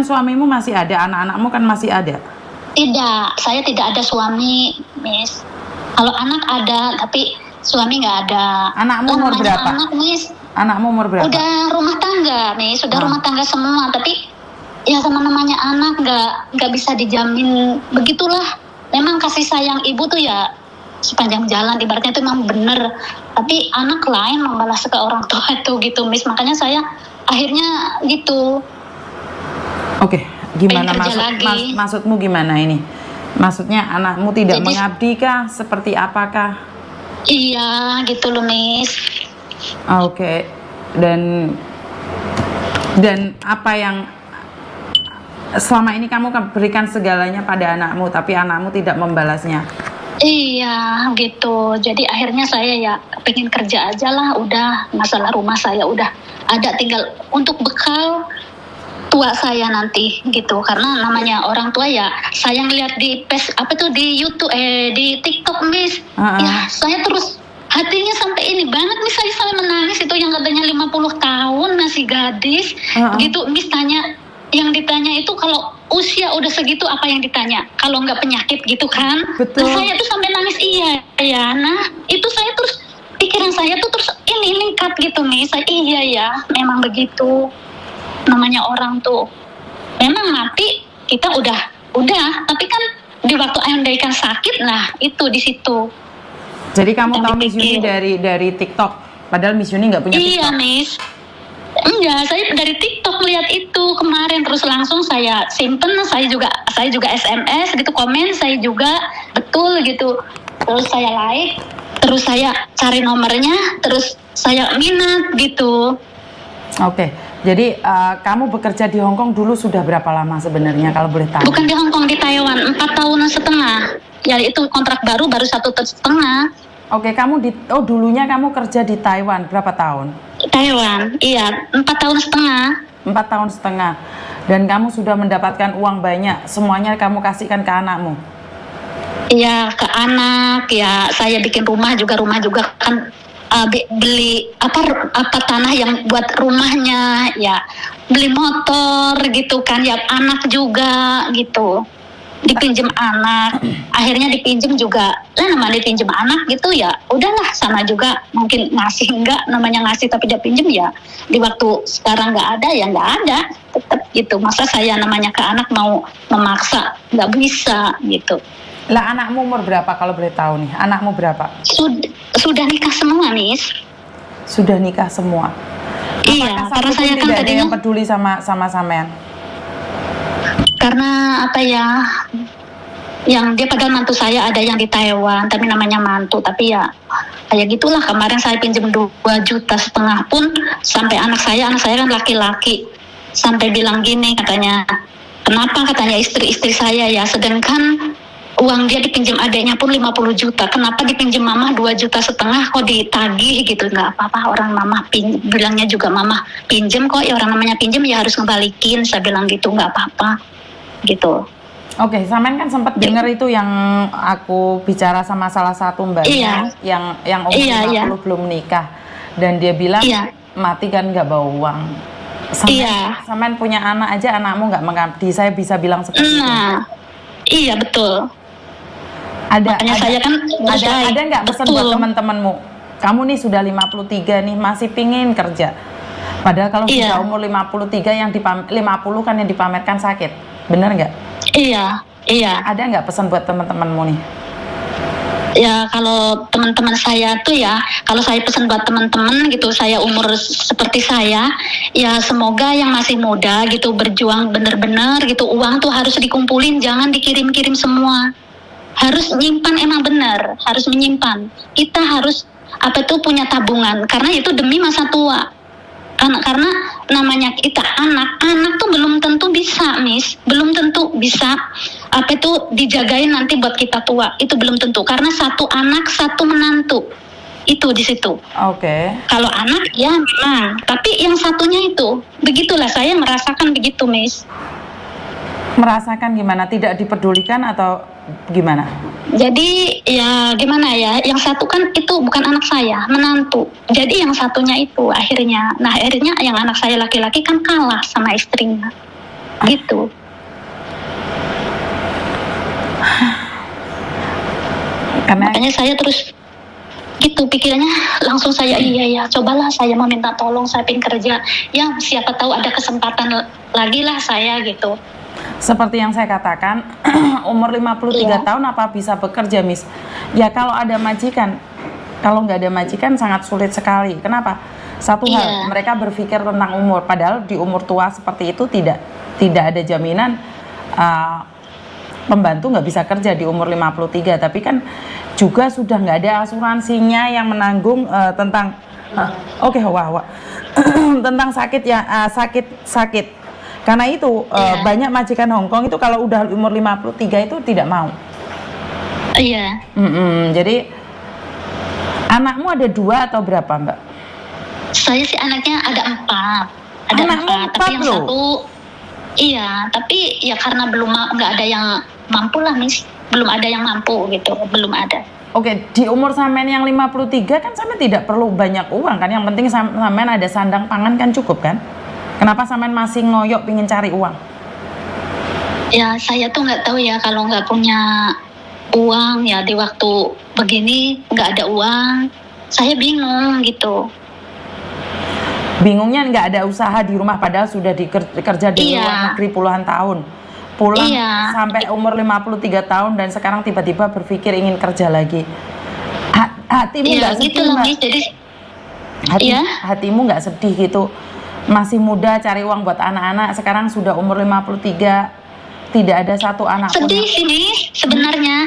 Kan suamimu masih ada, anak-anakmu kan masih ada. Tidak, saya tidak ada suami, Miss. Kalau anak ada, tapi suami nggak ada. Anakmu umur Namanya berapa? Anak, Miss. Anakmu umur berapa? Udah rumah tangga, Miss. Sudah rumah tangga semua, tapi ya sama namanya anak nggak bisa dijamin begitulah. Memang kasih sayang ibu tuh ya sepanjang jalan, ibaratnya itu memang bener. Tapi anak lain membalas ke orang tua itu gitu, Miss. Makanya saya akhirnya gitu. Oke, gimana Pengen kerja lagi. maksudmu gimana ini? Maksudnya anakmu tidak Jadi, mengabdi kah? Seperti apakah? Iya, gitu loh, Miss. Oke. Dan apa yang selama ini kamu berikan segalanya pada anakmu, tapi anakmu tidak membalasnya? Iya, gitu. Jadi akhirnya saya ya pengen kerja aja lah, udah masalah rumah saya udah ada, tinggal untuk bekal tua saya nanti gitu. Karena namanya orang tua ya, saya ngeliat di di YouTube, di TikTok, Miss. Ya, saya terus hatinya sampai ini banget, Miss. Saya sampai menangis itu, yang katanya 50 tahun masih gadis, gitu, Miss. Yang ditanya itu kalau usia udah segitu apa yang ditanya? Kalau nggak penyakit gitu kan? Betul. Nah, saya tuh sampai nangis, iya ya. Nah, itu saya terus pikiran saya tuh terus ini lingkat gitu, Miss. Iya ya, memang begitu. Namanya orang tuh memang mati, kita udah, tapi kan di waktu andaikan sakit, nah itu di situ. Jadi kamu tahu Miss Yuni dari TikTok, padahal Miss Yuni nggak punya TikTok. Iya, Miss. Enggak, saya dari TikTok melihat itu kemarin, terus langsung saya simpen, saya juga SMS gitu, komen saya juga betul gitu, terus saya like, terus saya cari nomornya, terus saya minat gitu. Oke, jadi kamu bekerja di Hong Kong dulu sudah berapa lama sebenarnya kalau boleh tahu? Bukan di Hong Kong, di Taiwan, 4 tahun setengah. Ya itu kontrak baru 1 tahun setengah. Oke, dulunya kamu kerja di Taiwan berapa tahun? Taiwan, iya 4 tahun setengah. 4 tahun setengah. Dan kamu sudah mendapatkan uang banyak, semuanya kamu kasihkan ke anakmu? Iya, ke anak, ya saya bikin rumah juga kan, beli apa tanah yang buat rumahnya, ya beli motor gitu kan, ya anak juga gitu, dipinjem anak, akhirnya dipinjem juga, namanya dipinjem anak gitu ya, udahlah sama juga, mungkin ngasih enggak, namanya ngasih tapi dia pinjem ya, di waktu sekarang nggak ada ya nggak ada, tetap gitu, masa saya namanya ke anak mau memaksa, nggak bisa gitu. Lah anakmu umur berapa kalau boleh tahu nih? Anakmu berapa? Sudah nikah semua, Miss. Sudah nikah semua. Iya, karena saya kan tadinya tadinya yang peduli sama sampean. Karena apa ya? Yang dia padahal mantu saya ada yang di Taiwan, tapi namanya mantu, tapi ya kayak gitulah. Kemarin saya pinjam 2,5 juta pun sampai anak saya kan laki-laki, sampai bilang gini katanya, kenapa katanya istri saya ya, sedangkan uang dia dipinjam adiknya pun 50 juta. Kenapa dipinjam mama 2,5 juta kok ditagih gitu? Nggak apa-apa, orang mama bilangnya juga mama pinjam kok, ya orang namanya pinjam ya harus ngebalikin. Saya bilang gitu, nggak apa-apa gitu. Oke, sampean kan sempat dengar itu yang aku bicara sama salah satu mbaknya, yang umur 50 belum menikah, dan dia bilang mati kan nggak bawa uang. Sampean punya anak aja, anakmu nggak mengabdi, saya bisa bilang seperti itu. Iya betul. Ada nggak pesan buat teman-temanmu? Kamu nih sudah 53 nih, masih pingin kerja. Padahal kalau sudah umur 53 yang 50 kan yang dipamerkan sakit. Bener nggak? Iya. Ada nggak pesan buat teman-temanmu nih? Ya kalau teman-teman saya tuh ya, kalau saya pesan buat teman-teman gitu, saya umur seperti saya, ya semoga yang masih muda gitu berjuang bener-bener gitu, uang tuh harus dikumpulin, jangan dikirim-kirim semua. Harus nyimpan, emang bener, harus menyimpan. Kita harus punya tabungan, karena itu demi masa tua. Karena namanya kita anak tuh belum tentu bisa, Miss, belum tentu bisa dijagain nanti buat kita tua, itu belum tentu, karena satu anak satu menantu itu di situ. Oke. Kalau anak ya memang, tapi yang satunya itu, begitulah saya merasakan begitu, Miss. Merasakan gimana? Tidak dipedulikan atau gimana? Jadi ya gimana ya, yang satu kan itu bukan anak saya, menantu. Jadi yang satunya itu akhirnya yang anak saya laki-laki kan kalah sama istrinya. gitu. Karena Makanya saya terus gitu pikirannya, langsung saya iya ya cobalah saya meminta tolong, saya pengen kerja ya, siapa tahu ada kesempatan lagi lah saya gitu. seperti yang saya katakan, umur 53 tahun apa bisa bekerja, Miss? Ya kalau ada majikan. Kalau nggak ada majikan sangat sulit sekali. Kenapa? Satu hal, mereka berpikir tentang umur. Padahal di umur tua seperti itu tidak ada jaminan pembantu nggak bisa kerja di umur 53. Tapi kan juga sudah nggak ada asuransinya yang menanggung tentang tentang sakit ya, sakit. Karena itu banyak majikan Hongkong itu kalau udah umur 53 itu tidak mau. Iya. Jadi anakmu ada 2 atau berapa, Mbak? Saya sih anaknya ada 4. Ada Anakmu 4, tapi yang loh. satu iya, tapi ya karena belum nggak ada yang mampu lah, Miss. Belum ada yang mampu gitu, belum ada. Oke, di umur sampean yang 53 kan sampean tidak perlu banyak uang kan, yang penting sampean ada sandang pangan kan cukup kan? Kenapa sampean masih ngoyok pingin cari uang? Ya saya tuh nggak tahu ya, kalau nggak punya uang ya di waktu begini nggak ada uang, saya bingung gitu. Bingungnya nggak ada usaha di rumah padahal sudah dikerja di luar negeri puluhan tahun. Pulang sampai umur 53 tahun dan sekarang tiba-tiba berpikir ingin kerja lagi. Hatimu nggak sedih, gitu loh, Mbak? Miss. Jadi hatimu nggak sedih gitu? Masih muda cari uang buat anak-anak, sekarang sudah umur 53, tidak ada satu anak pun. Sedih sih, Miss, sebenarnya